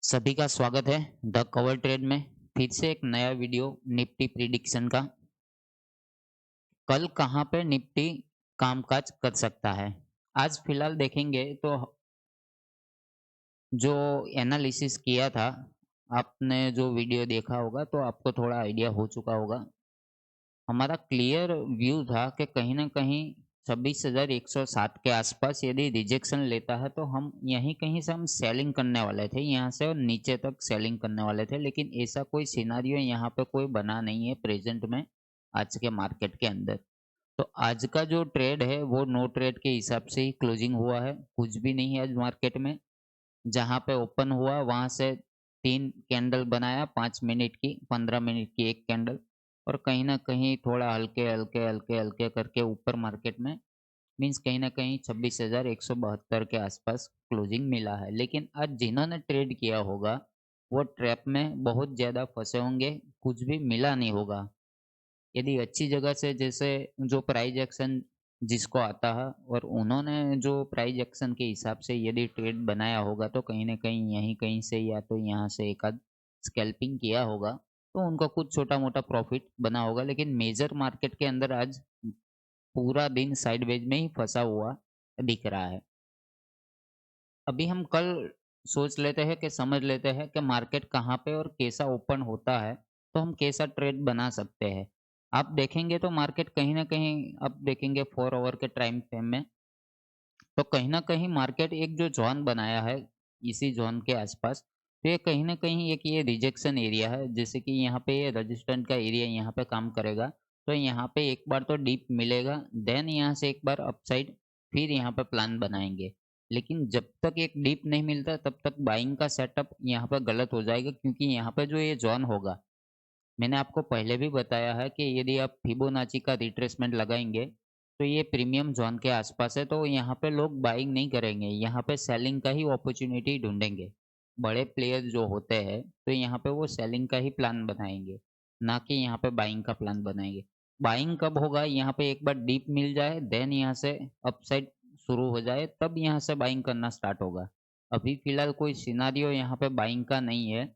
सभी का स्वागत है द कवर ट्रेड में। फिर से एक नया वीडियो निफ्टी प्रिडिक्शन का। कल कहाँ पे निफ्टी कामकाज कर सकता है, आज फिलहाल देखेंगे तो जो एनालिसिस किया था, आपने जो वीडियो देखा होगा तो आपको थोड़ा आइडिया हो चुका होगा। हमारा क्लियर व्यू था कि कहीं न कहीं 26,160 के आसपास यदि रिजेक्शन लेता है तो हम यहीं कहीं से हम सेलिंग करने वाले थे, यहाँ से और नीचे तक सेलिंग करने वाले थे। लेकिन ऐसा कोई सिनेरियो यहाँ पे कोई बना नहीं है प्रेज़ेंट में, आज के मार्केट के अंदर। तो आज का जो ट्रेड है वो नो ट्रेड के हिसाब से ही क्लोजिंग हुआ है, कुछ भी नहीं है आज मार्केट में। जहाँ पे ओपन हुआ वहाँ से 3 कैंडल बनाया, 5 मिनट की, 15 मिनट की 1 कैंडल, और कहीं न कहीं थोड़ा हल्के करके ऊपर मार्केट में मीन्स कहीं न कहीं 26,172 के आसपास क्लोजिंग मिला है। लेकिन आज जिन्होंने ट्रेड किया होगा, वो ट्रैप में बहुत ज़्यादा फँसे होंगे, कुछ भी मिला नहीं होगा। यदि अच्छी जगह से जैसे जो प्राइस एक्शन जिसको आता है और उन्होंने जो प्राइस एक्शन के हिसाब से यदि ट्रेड बनाया होगा तो कहीं न कहीं यहीं कहीं से या तो यहाँ से एक आध स्कैल्पिंग किया होगा, तो उनको कुछ छोटा-मोटा प्रॉफ़िट बना होगा। लेकिन मेजर मार्केट के अंदर आज पूरा दिन साइडवेज में ही फँसा हुआ दिख रहा है। अभी हम कल सोच लेते हैं कि समझ लेते हैं कि मार्केट कहाँ पे और कैसा ओपन होता है, तो हम कैसा ट्रेड बना सकते हैं। आप देखेंगे तो मार्केट कहीं न कहीं अब देखेंगे 4 आवर के टाइम फ्रेम में, तो कहीं न कहीं मार्केट एक जो ज़ोन बनाया है, इसी ज़ोन के आसपास, तो ये कहीं न कहीं एक ये रिजेक्शन एरिया है। जैसे कि यहाँ पे ये रेजिस्टेंट का एरिया यहाँ पे काम करेगा, तो यहाँ पे एक बार तो डिप मिलेगा, देन यहाँ से एक बार अपसाइड, फिर यहाँ पे प्लान बनाएँगे। लेकिन जब तक एक डिप नहीं मिलता तब तक बाइंग का सेटअप यहाँ पे गलत हो जाएगा, क्योंकि यहाँ पे जो ये ज़ोन होगा, मैंने आपको पहले भी बताया है कि यदि आप फिबोनाची का रिट्रेसमेंट लगाएँगे, तो ये प्रीमियम ज़ोन के आसपास है, तो यहाँ पे लोग बाइंग नहीं करेंगे, यहाँ पे सेलिंग का ही अपॉर्च्युनिटी ढूँढेंगे। बड़े प्लेयर जो होते हैं, तो यहाँ पे वो सेलिंग का ही प्लान बनाएँगे, ना कि यहाँ पे बाइंग का प्लान बनाएँगे। बाइंग कब होगा? यहाँ पे एक बार डीप मिल जाए, देन यहाँ से अपसाइड शुरू हो जाए, तब यहाँ से बाइंग करना स्टार्ट होगा। अभी फ़िलहाल कोई सिनेरियो यहाँ पे बाइंग का नहीं है।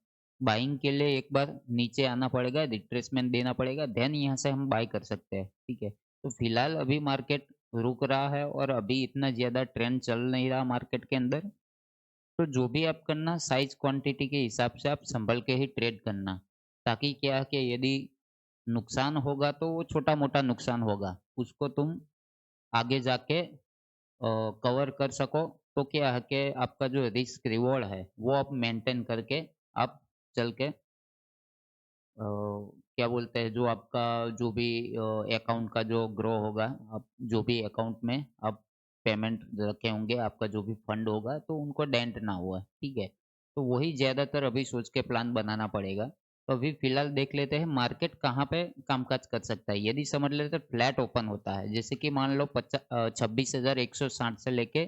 बाइंग के लिए एक बार नीचे आना पड़ेगा, रिट्रेसमेंट देना पड़ेगा, देन यहाँ से हम बाय कर सकते हैं, ठीक है? तो फिलहाल अभी मार्केट रुक रहा है और अभी इतना ज़्यादा ट्रेंड चल नहीं रहा मार्केट के अंदर। तो जो भी आप करना, साइज़ क्वांटिटी के हिसाब से आप सँभल के ही ट्रेड करना, ताकि क्या है कि यदि नुकसान होगा तो वो छोटा-मोटा नुकसान होगा, उसको तुम आगे जाके कवर कर सको। तो क्या है कि आपका जो रिस्क रिवॉर्ड है, वो आप मेंटेन करके आप चल के क्या बोलते हैं, जो आपका जो भी अकाउंट का जो ग्रो होगा, आप जो भी अकाउंट में आप पेमेंट रखे होंगे, आपका जो भी फंड होगा, तो उनको डेंट ना हुआ, ठीक है? तो वही ज़्यादातर अभी सोच के प्लान बनाना पड़ेगा। तो अभी फ़िलहाल देख लेते हैं मार्केट कहाँ पे कामकाज कर सकता है। यदि समझ लेते हैं फ्लैट ओपन होता है, जैसे कि मान लो 26,160 से लेके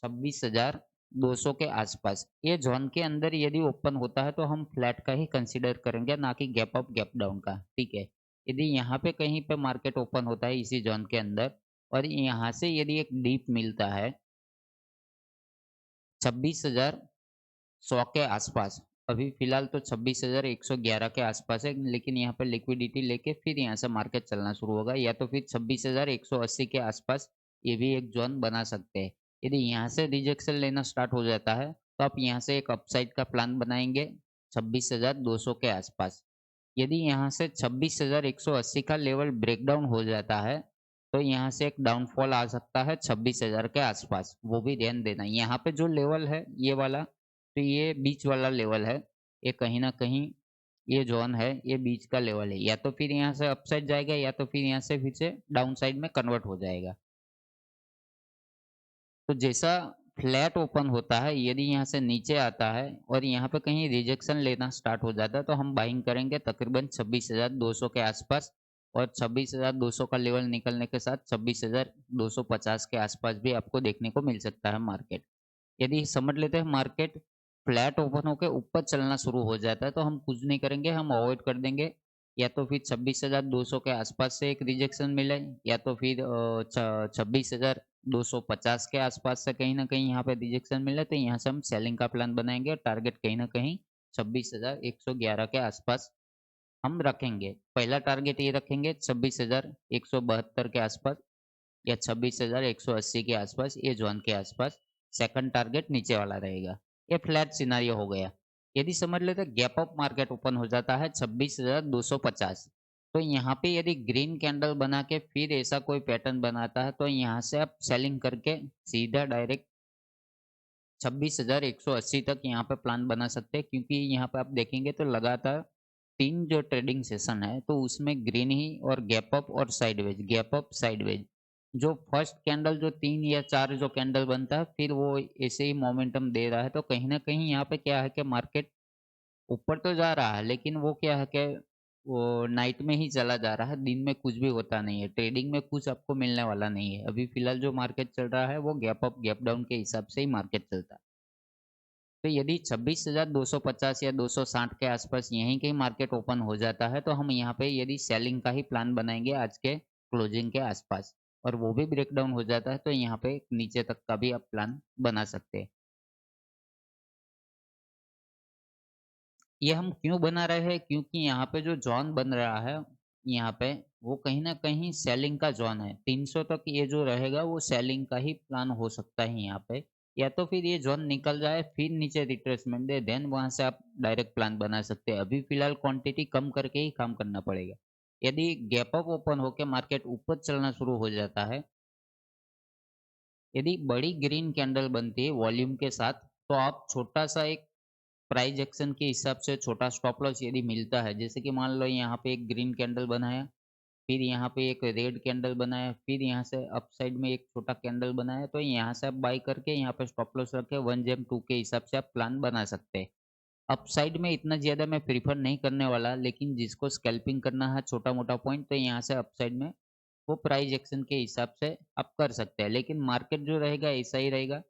26,200 के आसपास, ये ज़ोन के अंदर यदि ओपन होता है तो हम फ्लैट का ही कंसीडर करेंगे, ना कि गैप अप गैप डाउन का, ठीक है। यदि यहाँ पे कहीं पे मार्केट ओपन होता है इसी ज़ोन के अंदर और यहाँ से यदि एक डीप मिलता है 26,100 के आसपास, अभी फ़िलहाल तो 26,111 के आसपास है, लेकिन यहाँ पे लिक्विडिटी लेके फिर यहाँ से मार्केट चलना शुरू होगा, या तो फिर 26,180 के आसपास ये भी एक ज़ोन बना सकते हैं। यदि यहाँ से रिजेक्शन लेना स्टार्ट हो जाता है, तो आप यहाँ से एक अपसाइड का प्लान बनाएँगे 26,200 के आसपास। यदि यहाँ से 26,180 का लेवल ब्रेकडाउन हो जाता है, तो यहाँ से एक डाउनफॉल आ सकता है 26,000 के आसपास, वो भी ध्यान देना। यहाँ पे जो लेवल है ये वाला, तो ये बीच वाला लेवल है, ये कहीं न कहीं ये ज़ोन है, ये बीच का लेवल है। या तो फिर यहाँ से अपसाइड जाएगा या तो फिर यहाँ से फिर से डाउन साइड में कन्वर्ट हो जाएगा। तो जैसा फ्लैट ओपन होता है, यदि यहाँ से नीचे आता है और यहाँ पे कहीं रिजेक्शन लेना स्टार्ट हो जाता है, तो हम बाइंग करेंगे तकरीबन 26,200 के आसपास, और 26,200 का लेवल निकलने के साथ 26,250 के आसपास भी आपको देखने को मिल सकता है मार्केट। यदि समझ लेते हैं मार्केट फ्लैट ओपन होके ऊपर चलना शुरू हो जाता है, तो हम कुछ नहीं करेंगे, हम अवॉइड कर देंगे। या तो फिर 26,200 के आसपास से एक रिजेक्शन मिले, या तो फिर 26,000 250 के आसपास से कहीं न कहीं यहाँ पे रिजेक्शन मिले तो यहाँ से हम सेलिंग का प्लान बनाएँगे और टारगेट कहीं न कहीं 26,111 के आसपास हम रखेंगे। पहला टारगेट ये रखेंगे 26,172 के आसपास या 26,180 के आसपास, ये ज़ोन के आसपास। सेकंड टारगेट नीचे वाला रहेगा। ये फ्लैट सिनेरियो हो गया। यदि समझ लेते हैं गैप अप मार्केट ओपन हो जाता है 26,250, तो यहाँ पे यदि ग्रीन कैंडल बना के फिर ऐसा कोई पैटर्न बनाता है तो यहाँ से आप सेलिंग करके सीधा डायरेक्ट 26,180 तक यहाँ पे प्लान बना सकते हैं, क्योंकि यहाँ पे आप देखेंगे तो लगातार 3 जो ट्रेडिंग सेशन है तो उसमें ग्रीन ही और गैप अप और साइडवेज, गैप अप साइडवेज। जो फर्स्ट कैंडल जो 3 या 4 जो कैंडल बनता है फिर वो ऐसे ही मोमेंटम दे रहा है, तो कहीं न कहीं यहाँ पे क्या है कि मार्केट ऊपर तो जा रहा है, लेकिन वो क्या है कि वो नाइट में ही चला जा रहा है, दिन में कुछ भी होता नहीं है। ट्रेडिंग में कुछ आपको मिलने वाला नहीं है। अभी फ़िलहाल जो मार्केट चल रहा है वो गैप अप, गैप डाउन के हिसाब से ही मार्केट चलता है। तो यदि 26,250 या 260 के आसपास यहीं कहीं मार्केट ओपन हो जाता है, तो हम यहाँ पे यदि सेलिंग का ही प्लान बनाएँगे आज के क्लोजिंग के आसपास, और वो भी ब्रेकडाउन हो जाता है, तो यहाँ पे नीचे तक का भी आप प्लान बना सकते हैं। ये हम क्यों बना रहे हैं? क्योंकि यहाँ पे जो ज़ोन बन रहा है, यहाँ पे वो कहीं न कहीं सेलिंग का ज़ोन है। 300 तक ये जो रहेगा वो सेलिंग का ही प्लान हो सकता है यहाँ पे। या तो फिर ये ज़ोन निकल जाए, फिर नीचे रिट्रेसमेंट दे, देन वहाँ से आप डायरेक्ट प्लान बना सकते हैं। अभी फ़िलहाल क्वांटिटी कम करके ही काम करना पड़ेगा। यदि गैप अप ओपन होके मार्केट ऊपर चलना शुरू हो जाता है, यदि बड़ी ग्रीन कैंडल बनती है वॉल्यूम के साथ, तो आप छोटा-सा एक प्राइस एक्शन के हिसाब से छोटा स्टॉप लॉस यदि मिलता है, जैसे कि मान लो यहाँ पे एक ग्रीन कैंडल बनाया, फिर यहाँ पे एक रेड कैंडल बनाया, फिर यहाँ से अप साइड में एक छोटा कैंडल बनाया, तो यहाँ से आप बाई करके यहाँ पे स्टॉप लॉस रख के 1 जेम 2 के हिसाब से आप प्लान बना सकते हैं। अप साइड में इतना ज़्यादा मैं प्रेफ़र नहीं करने वाला, लेकिन जिसको स्कैल्पिंग करना है छोटा-मोटा पॉइंट, तो यहाँ से अप साइड में वो प्राइस एक्शन के हिसाब से आप कर सकते हैं। लेकिन मार्केट जो रहेगा ऐसा ही रहेगा,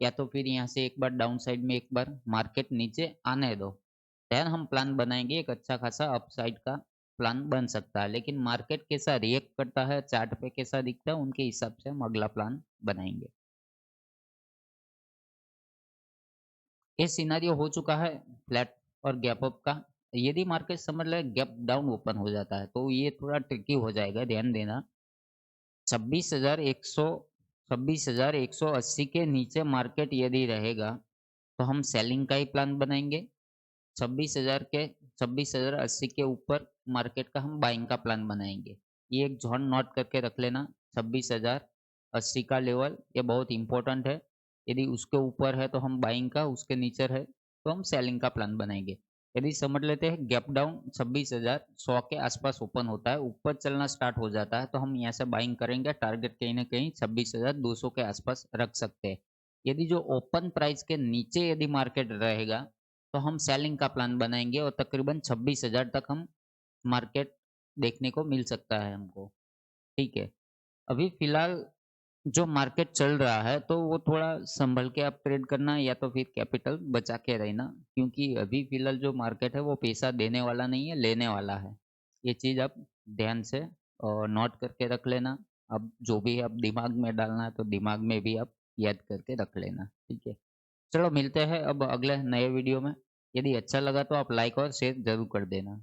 या तो फिर यहाँ से एक बार डाउन साइड में एक बार मार्केट नीचे आने दो। देन हम प्लान बनाएँगे, एक अच्छा खासा अपसाइड का प्लान बन सकता है। लेकिन मार्केट कैसा रिएक्ट करता है, चार्ट पे कैसा दिखता है, उनके हिसाब से हम अगला प्लान बनाएँगे। ये सिनेरियो हो चुका है फ्लैट और गैप अप का। यदि मार्केट समझ लें गैप डाउन ओपन हो जाता है, तो ये थोड़ा ट्रिकी हो जाएगा, ध्यान देना। 26,100 26,180 के नीचे मार्केट यदि रहेगा, तो हम सेलिंग का ही प्लान बनाएँगे। 26,000 के 26,080 के ऊपर मार्केट का हम बाइंग का प्लान बनाएँगे। ये एक ज़ोन नोट करके रख लेना, 26,080 का लेवल, ये बहुत इम्पोर्टेंट है। यदि उसके ऊपर है तो हम बाइंग का, उसके नीचे है तो हम सेलिंग का प्लान बनाएँगे। यदि समझ लेते हैं गैप डाउन 26,100 के आसपास ओपन होता है, ऊपर चलना स्टार्ट हो जाता है, तो हम यहाँ से बाइंग करेंगे, टारगेट कहीं न कहीं 26,200 के आसपास रख सकते हैं। यदि जो ओपन प्राइस के नीचे यदि मार्केट रहेगा, तो हम सेलिंग का प्लान बनाएँगे और तकरीबन 26,000 तक हम मार्केट देखने को मिल सकता है हमको, ठीक है। अभी फ़िलहाल जो मार्केट चल रहा है, तो वो थोड़ा सँभल के आप ट्रेड करना, या तो फिर कैपिटल बचा के रहना, क्योंकि अभी फ़िलहाल जो मार्केट है वो पैसा देने वाला नहीं है, लेने वाला है। ये चीज़ आप ध्यान से नोट करके रख लेना। अब जो भी आप दिमाग में डालना है तो दिमाग में भी आप याद करके रख लेना, ठीक है। चलो मिलते हैं अब अगले नए वीडियो में। यदि अच्छा लगा तो आप लाइक और शेयर ज़रूर कर देना।